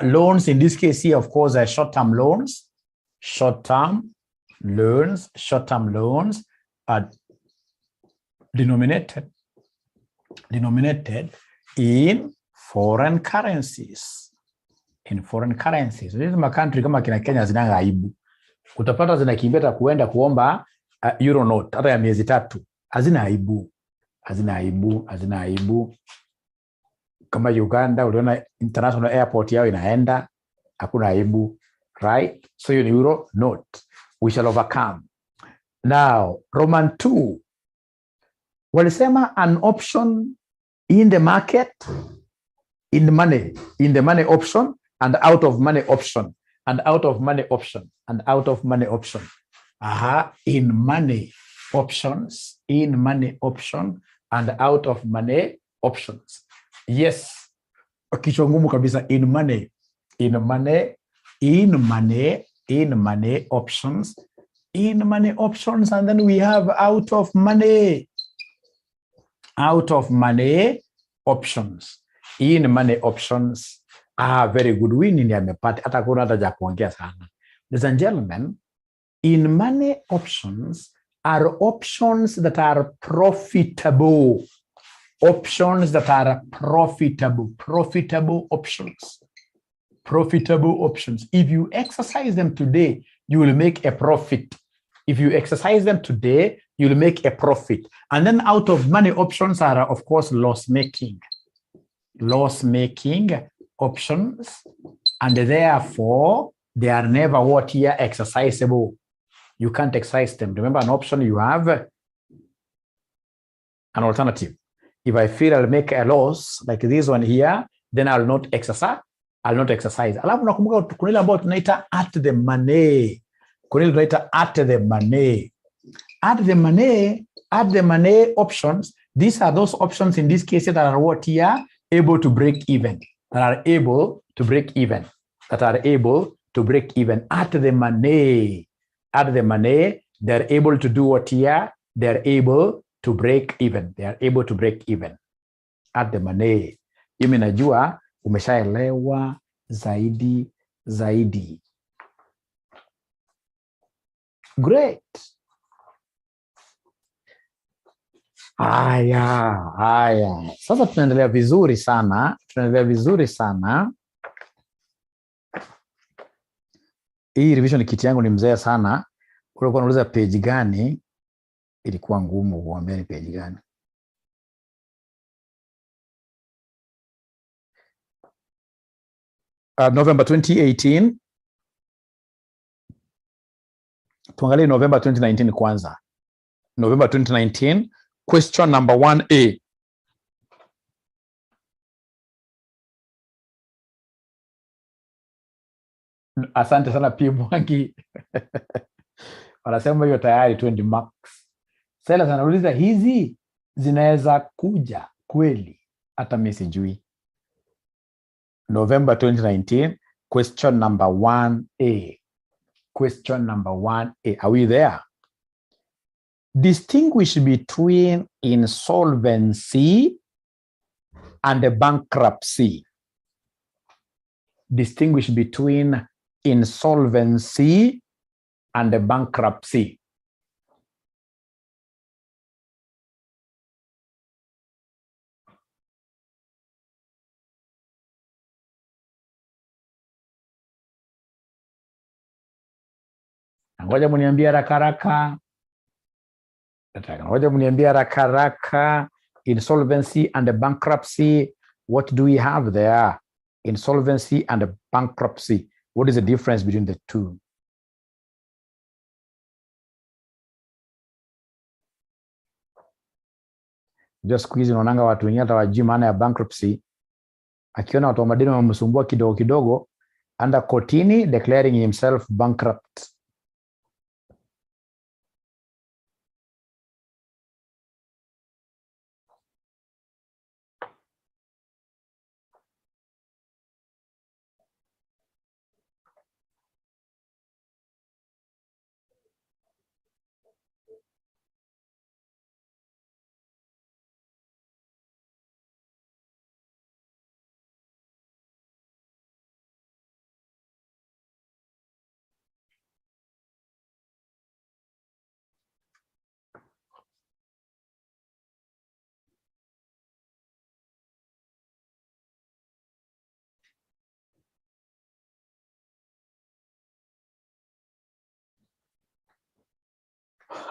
loans in this case here, of course, are short-term loans. Short-term loans are denominated in foreign currencies. This is my country kama kina Kenya zinanga aibu. Utapata zinakimbia kuenda kuomba euro note hata ya miezi 3. Hazina aibu. Kama Uganda uliona international airport yao inaenda, hakuna aibu, right? So you euro note. We shall overcome. Now, Roman 2. Walisema an option in the market, in the money option, and out of money option, and out of money option. In money options, and out of money options. Yes. Kichwa ngumu kabisa. In money options. And then we have out of money options. In money options. Very good. Win ni amepata. Hata kuna hata ja kuongea sana. Ladies and gentlemen, in money options, are options that are profitable. Options that are profitable. Profitable options. Profitable options. If you exercise them today, you will make a profit. If you exercise them today, you'll make a profit. And then out of money options are, of course, loss-making. Loss-making options. And therefore, they are never what here exercisable. You can't exercise them. Remember, an option, you have an alternative. If I feel I'll make a loss, like this one here, then I'll not exercise. Alafu nakumbuka kuna ile ambayo tunaita at the money. Kuna ile tunaita at the money. At the money options, these are those options in this case that are what here able to break even. That are able to break even. That are able to break even. At the money. At the money, they're able to do what here? They're able to break even. They are able to break even. At the money. Mimi najua umeshaelewa zaidi. Great. Haya. Sasa tunaendelea vizuri sana. Hii revision kit yangu ni mzee sana. Ulikuwa unauliza page gani? Ilikuwa ngumu kuambia ni page gani. November 2018. Tuangalie November 2019 kwanza. November 2019, question number 1A. Asante sana P. Mwangi. Wanasema hiyo tayari 20 marks. Sela anauliza hizi zinaweza kuja kweli? Hata mimi sijui. November 2019, question number 1A. Question number 1A. Are we there? Distinguish between insolvency and bankruptcy. Distinguish between insolvency and bankruptcy. Ngoja mniambie haraka. Insolvency and bankruptcy. What do we have there? Insolvency and bankruptcy. What is the difference between the two? Just squeeze unaonanga watu wengine hata wajui maana ya bankruptcy. Akiona watu wa madeni wamemsumbua kidogo anda kotini declaring himself bankrupt.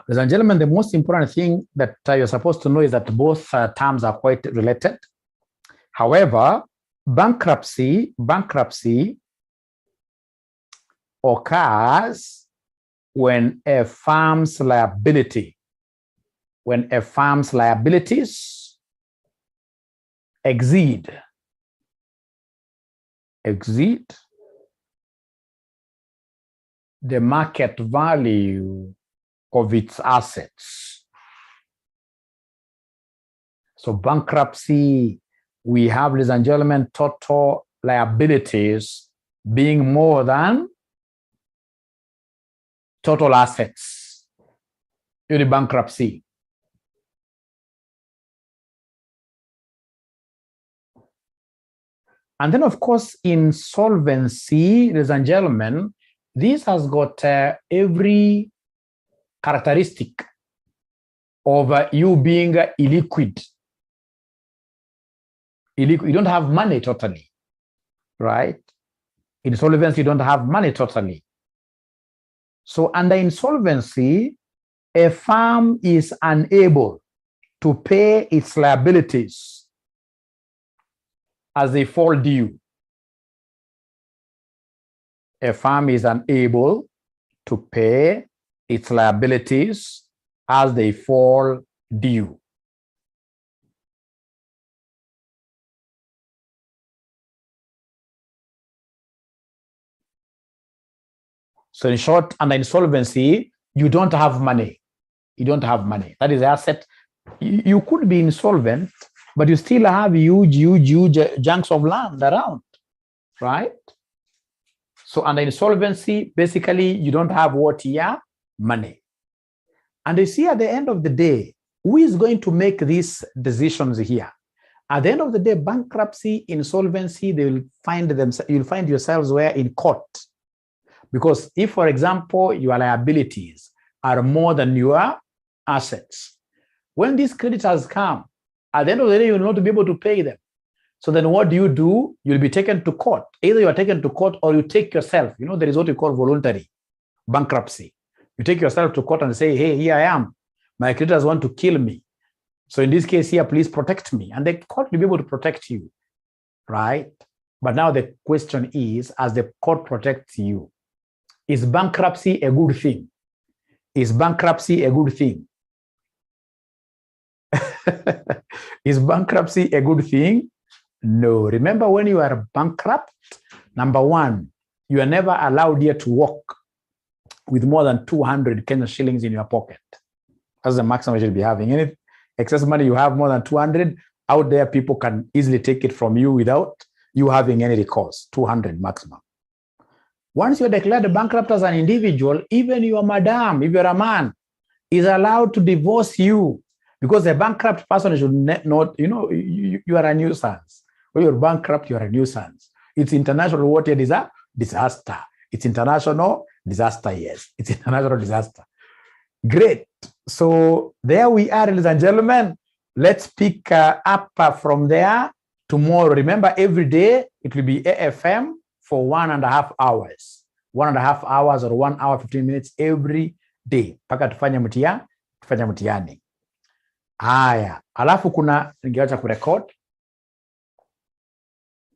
Ladies and gentlemen, the most important thing that you're supposed to know is that both terms are quite related. However, bankruptcy occurs when a firm's liabilities exceed the market value of its assets. So bankruptcy, we have, ladies and gentlemen, total liabilities being more than total assets. In bankruptcy. And then, of course, insolvency, ladies and gentlemen, this has got every characteristic of you being illiquid. You don't have money totally, right? Insolvency, you don't have money totally. So under insolvency, a firm is unable to pay its liabilities as they fall due. A firm is unable to pay its liabilities as they fall due. So in short, under insolvency, you don't have money. You don't have money. That is the asset. You could be insolvent, but you still have huge chunks of land around, right? So under insolvency, basically, you don't have what? Yeah, money. And you see, at the end of the day, who is going to make these decisions here? At the end of the day, bankruptcy, insolvency, they will find themselves. You'll find yourselves where in court. Because if, for example, your liabilities are more than your assets, when these creditors come, at the end of the day, you will not be able to pay them. So then what do? You'll be taken to court. Either you are taken to court or you take yourself. You know, there is what we call voluntary bankruptcy. You take yourself to court and say, hey, here I am. My creditors want to kill me. So in this case here, please protect me. And the court will be able to protect you, right? But now the question is, as the court protects you, is bankruptcy a good thing? Is bankruptcy a good thing? Is bankruptcy a good thing? No. Remember, when you are bankrupt, number one, you are never allowed here to walk with more than 200 Kenya shillings in your pocket. That's the maximum you should be having. Any excess money you have more than 200, out there, people can easily take it from you without you having any recourse. 200 maximum. Once you're declared bankrupt as an individual, even your madam, if you're a man, is allowed to divorce you, because a bankrupt person should not, you know, you are a nuisance. When you're bankrupt, you are a nuisance. It's international what it is a disaster. It's international disaster, yes. It's international disaster. Great. So there we are, ladies and gentlemen. Let's pick up from there tomorrow. Remember, every day it will be AFM for 1.5 hours. 1.5 hours or 1 hour, 15 minutes every day. Paka tufanye mtihani. Haya, alafu kuna ningeacha kurecord.